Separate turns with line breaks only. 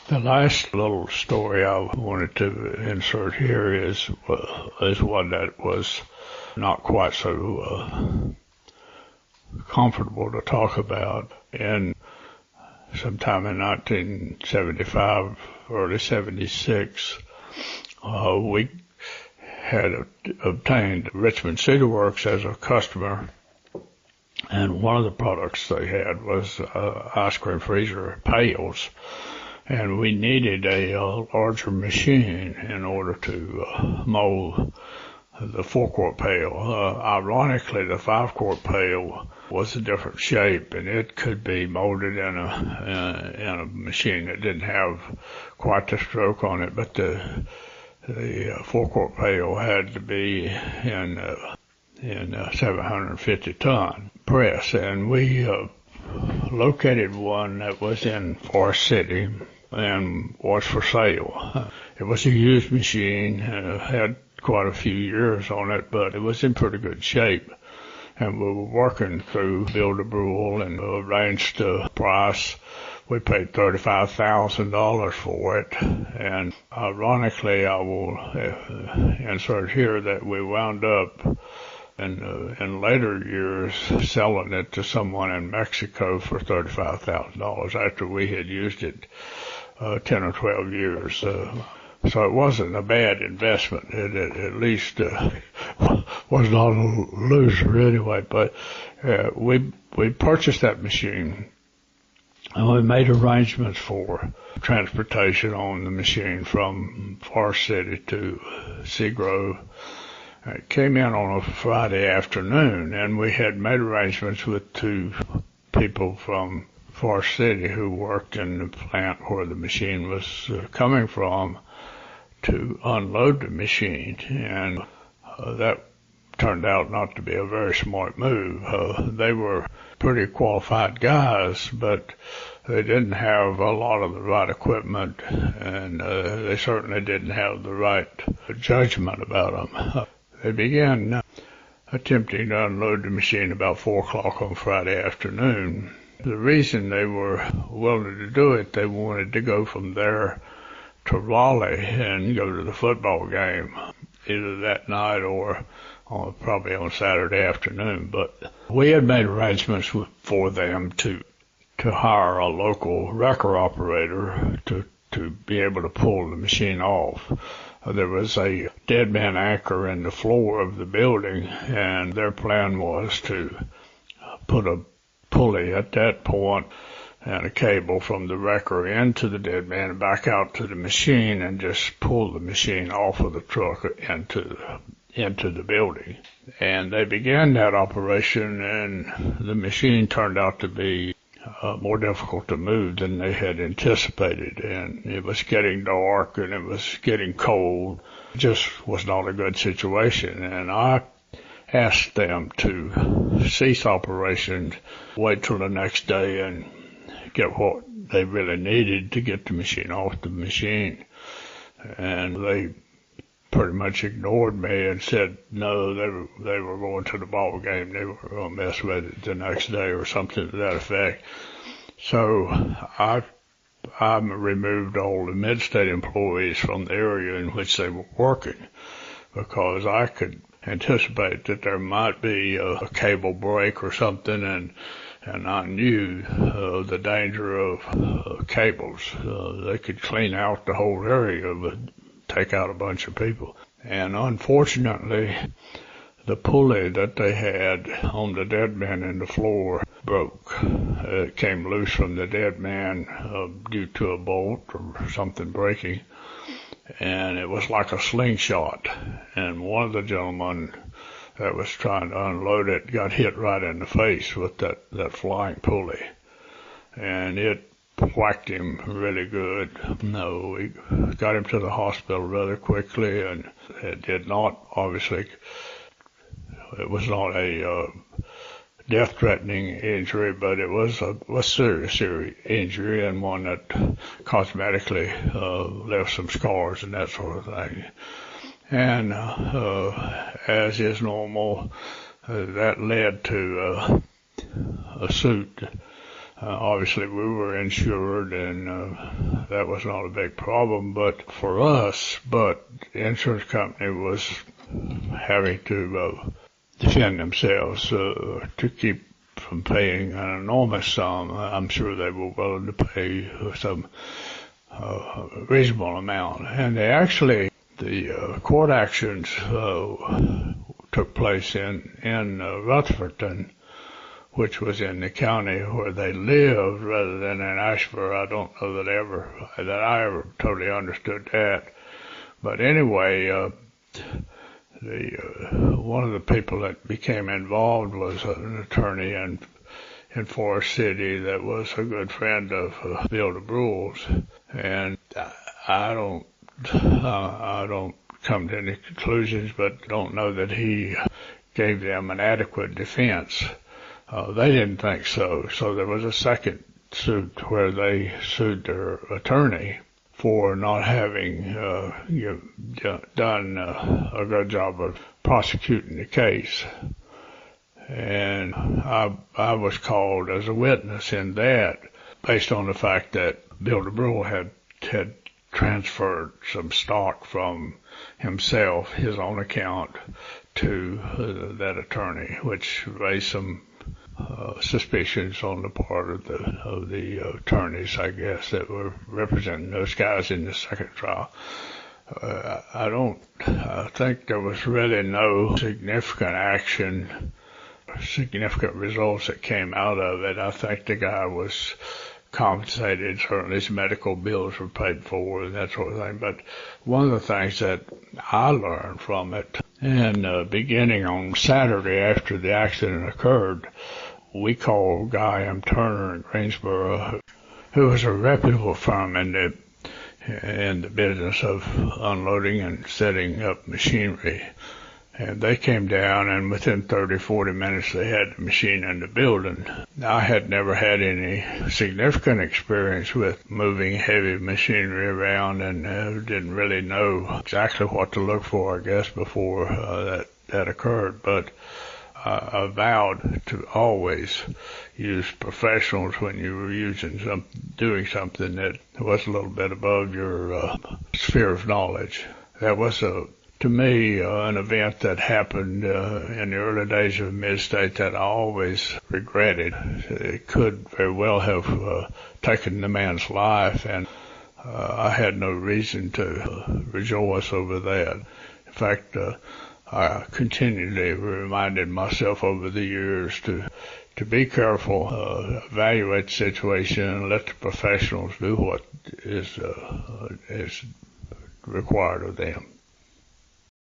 The last little story I wanted to insert here is one that was not quite so comfortable to talk about. And sometime in 1975, early 76, we had obtained Richmond Cedar Works as a customer, and one of the products they had was ice cream freezer pails, and we needed a larger machine in order to mold the 4-quart pail. Ironically, the 5-quart pail was a different shape, and it could be molded in a machine that didn't have quite the stroke on it, but the 4-quart pail had to be in a 750-ton press, and we located one that was in Forest City and was for sale. It was a used machine, had quite a few years on it, but it was in pretty good shape. And we were working through Build-A-Brule and arranged a price. We paid $35,000 for it, and ironically, I will insert here that we wound up in later years selling it to someone in Mexico for $35,000 after we had used it 10 or 12 years. So it wasn't a bad investment. It at least was not a loser anyway. But we purchased that machine, and we made arrangements for transportation on the machine from Forest City to Seagrove. It came in on a Friday afternoon, and we had made arrangements with two people from Forest City who worked in the plant where the machine was coming from to unload the machine, and that turned out not to be a very smart move. They were pretty qualified guys, but they didn't have a lot of the right equipment, and they certainly didn't have the right judgment about them. They began attempting to unload the machine about 4 o'clock on Friday afternoon. The reason they were willing to do it, they wanted to go from there to Raleigh and go to the football game, either that night or probably on Saturday afternoon. But we had made arrangements for them to hire a local wrecker operator to be able to pull the machine off. There was a dead man anchor in the floor of the building, and their plan was to put a pulley at that point and a cable from the wrecker into the dead man and back out to the machine and just pull the machine off of the truck into the building. And they began that operation, and the machine turned out to be more difficult to move than they had anticipated, and it was getting dark and it was getting cold. It just was not a good situation, and I asked them to cease operations, wait till the next day and get what they really needed to get the machine off the machine. And they pretty much ignored me and said no, they were going to the ball game. They were going to mess with it the next day or something to that effect. So I removed all the mid-state employees from the area in which they were working, because I could anticipate that there might be a cable break or something, and I knew the danger of cables. They could clean out the whole area, but take out a bunch of people. And unfortunately, the pulley that they had on the dead man in the floor broke. It came loose from the dead man due to a bolt or something breaking, and it was like a slingshot. And one of the gentlemen that was trying to unload it got hit right in the face with that flying pulley, and it whacked him really good. No, we got him to the hospital rather quickly, and it did not, obviously, it was not a death-threatening injury, but it was a serious injury, and one that cosmetically left some scars and that sort of thing. And as is normal, that led to a suit Obviously, we were insured, and that was not a big problem. But for us, the insurance company was having to defend themselves to keep from paying an enormous sum. I'm sure they were willing to pay some reasonable amount. And the court actions took place in Rutherford, which was in the county where they lived rather than in Asheboro. I don't know that I ever totally understood that. But anyway, one of the people that became involved was an attorney in Forest City that was a good friend of Bill DeBrule's, and I don't come to any conclusions, but don't know that he gave them an adequate defense. They didn't think so. So there was a second suit where they sued their attorney for not having done a good job of prosecuting the case. And I was called as a witness in that, based on the fact that Bill DeBrule had transferred some stock from himself, his own account, to that attorney, which raised some suspicions on the part of the attorneys, I guess, that were representing those guys in the second trial. I think there was really no significant action, significant results that came out of it. I think the guy was compensated, certainly his medical bills were paid for and that sort of thing. But one of the things that I learned from it, and beginning on Saturday after the accident occurred, we called Guy M. Turner in Greensboro, who was a reputable firm in the business of unloading and setting up machinery. And they came down, and within 30, 40 minutes, they had the machine in the building. I had never had any significant experience with moving heavy machinery around, and didn't really know exactly what to look for, I guess, before that occurred. But I vowed to always use professionals when you were doing something that was a little bit above your sphere of knowledge. That was to me, an event that happened in the early days of Mid-State that I always regretted. It could very well have taken the man's life, and I had no reason to rejoice over that. In fact, I continually reminded myself over the years to be careful, evaluate the situation, and let the professionals do what is required of them.